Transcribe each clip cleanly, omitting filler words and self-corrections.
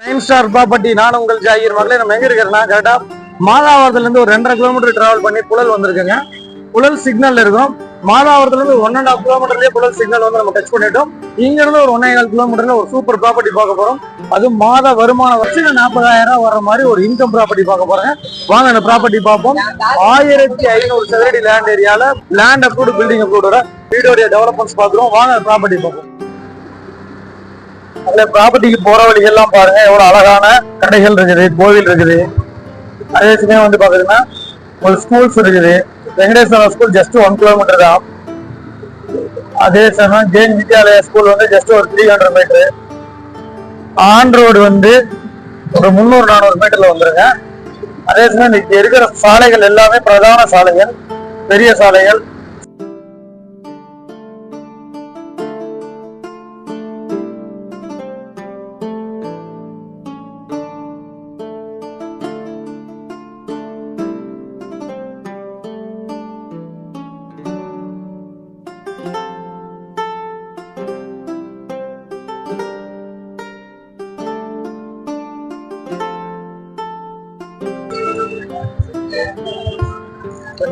Time start property. நான் உங்கள் ஜாகிர். மகளே, நம்ம எங்க இருக்கிறேன்னா கரெக்டா மாதாவரத்துல இருந்து ஒரு 2.5 கிலோமீட்டர் டிராவல் பண்ணி புழல் வந்திருக்குங்க. புழல் சிக்னல் இருக்கும். மாதாவரத்துல இருந்து 1.5 கிலோமீட்டர்லயே புழல் சிக்னல் வந்து நம்ம டச் பண்ணிட்டோம். இங்க இருந்து ஒரு 1.25 கிலோமீட்டர்ல ஒரு சூப்பர் ப்ராப்பர்ட்டி பார்க்க போறோம். அது மாத வருமானம் வச்சு 40,000 வர மாதிரி ஒரு இன்கம் ப்ராப்பர்ட்டி பார்க்க போறேன். வாங்க அந்த ப்ராப்பர்ட்டி பார்ப்போம். 1500 சதுரடி லேண்ட் ஏரியால லேண்ட் அப்ரூவ்டு பில்டிங் அப்ரூவ்டோட வீடோடைய டெவலப்மெண்ட்ஸ் பார்க்குறோம். வாங்க அந்த ப்ராப்பர்ட்டி பார்ப்போம். அதுல ப்ராப்பர்ட்டிக்கு போற வழிகள்லாம் பாருங்க, எவ்வளவு அழகான கடைகள் இருக்குது, கோவில் இருக்குது. அதே சமயம் வந்து பாத்தீங்கன்னா ஒரு ஸ்கூல்ஸ் இருக்குது. வெங்கடேஸ்வரா ஸ்கூல் ஜஸ்ட் 1 கிலோமீட்டர் தான். அதே சமயம் ஜெயின் வித்யாலயா ஸ்கூல் வந்து ஜஸ்ட் ஒரு 300 மீட்டரு. ஆன் ரோடு வந்து ஒரு 300-400 மீட்டர்ல வந்துருங்க. அதே சமயம் இங்க இருக்கிற சாலைகள் எல்லாமே பிரதான சாலைகள், பெரிய சாலைகள்.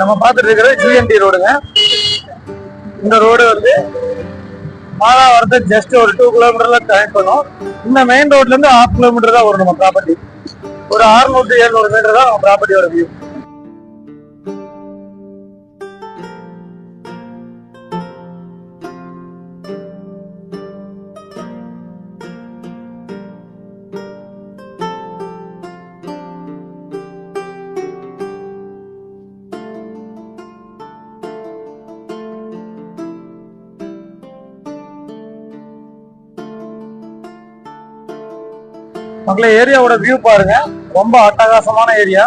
நம்ம பார்த்துட்டு இருக்கிறது ஜிஎன்டி ரோடுங்க. இந்த ரோடு வந்து மாதாவரத்தை ஜஸ்ட் ஒரு 2 கிலோமீட்டர்ல கனெக்ட் பண்ணும். இந்த மெயின் ரோட்ல இருந்து 1/2 கிலோமீட்டர் தான் வரும் நம்ம ப்ராப்பர்ட்டி. ஒரு 600-700 மீட்டர் தான் நம்ம ப்ராப்பர்ட்டியோட வியூ. மக்களே, ஏரியாவோட வியூ பாருங்க, ரொம்ப அட்டகாசமான ஏரியா.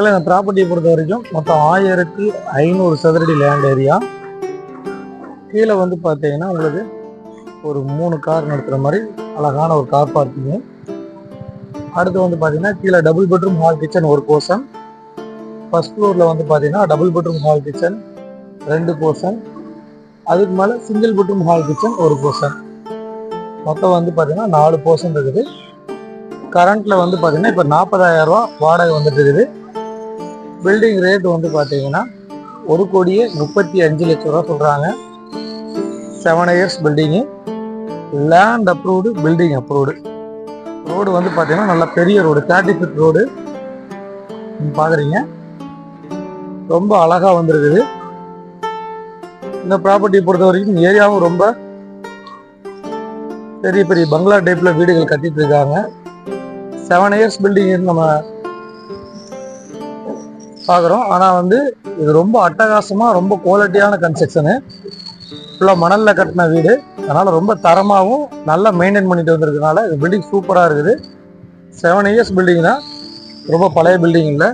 இந்த ப்ராப்பர்ட்டியை பொறுத்த வரைக்கும் மொத்தம் 1500 சதுரடி லேண்ட் ஏரியா. கீழே வந்து பார்த்தீங்கன்னா உங்களுக்கு ஒரு 3 கார் நிறுத்துற மாதிரி அழகான ஒரு கார் பார்க்கிங்கு. அடுத்து வந்து பார்த்தீங்கன்னா கீழே டபுள் பெட்ரூம் ஹால் கிச்சன் ஒரு போர்ஷன். ஃபர்ஸ்ட் ஃப்ளோரில் வந்து பார்த்தீங்கன்னா double bedroom hall kitchen 2 portion. அதுக்கு மேலே சிங்கிள் பெட்ரூம் ஹால் கிச்சன் ஒரு போர்ஷன். மொத்தம் வந்து பார்த்தீங்கன்னா 4 போர்ஷன் இருக்குது. கரண்ட்டில் வந்து பார்த்தீங்கன்னா இப்போ 40,000 ரூபா வாடகை வந்துட்டு இருக்குது. பில்டிங் ரேட் வந்து பார்த்தீங்கன்னா 1,35,00,000 சொல்கிறாங்க. 7 years building, land approved, building approved. Road வந்து பார்த்தீங்கன்னா நல்ல பெரிய ரோடு, 30 ஃபீட் ரோடு பார்க்குறீங்க. ரொம்ப அழகாக வந்துருக்குது. இந்த ப்ராப்பர்ட்டியை பொறுத்த வரைக்கும் ஏரியாவும் ரொம்ப பெரிய பெரிய பங்களா டைப்பில் வீடுகள் கட்டிட்டு இருக்காங்க. 7 இயர்ஸ் பில்டிங் நம்ம பார்க்குறோம். ஆனால் வந்து இது ரொம்ப அட்டகாசமாக, ரொம்ப குவாலிட்டியான கன்ஸ்ட்ரக்ஷனு. ஃபுல்லாக மணலில் கட்டின வீடு, அதனால் ரொம்ப தரமாகவும் நல்லா மெயின்டைன் பண்ணிட்டு வந்திருக்கனால இது பில்டிங் சூப்பராக இருக்குது. 7 இயர்ஸ் பில்டிங் தான், ரொம்ப பழைய பில்டிங் இல்லை.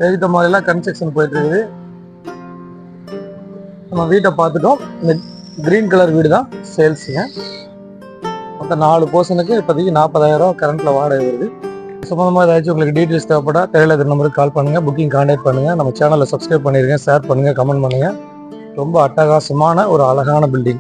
ஏற்ற மாதிரிலாம் கன்ஸ்ட்ரக்ஷன் போயிட்டுருக்குது. நம்ம வீட்டை பார்த்துட்டோம். இந்த க்ரீன் கலர் வீடு தான் சேல்ஸுங்க. மொத்தம் 4 போர்ஷனுக்கு இப்போதைக்கு 40,000 ரூபா கரண்ட்டில் வாடகை வருது. சம்பந்தமாக ஏதாச்சும் உங்களுக்கு டீட்டெயில்ஸ் தேவைப்பட்டா தெரியல நம்பருக்கு கால் பண்ணுங்கள், புக்கிங் கான்டாக்ட் பண்ணுங்கள். நம்ம சேனலை சப்ஸ்கிரைப் பண்ணிடுங்க, ஷேர் பண்ணுங்கள், கமெண்ட் பண்ணுங்கள். ரொம்ப அட்டகாசமான ஒரு அழகான பில்டிங்.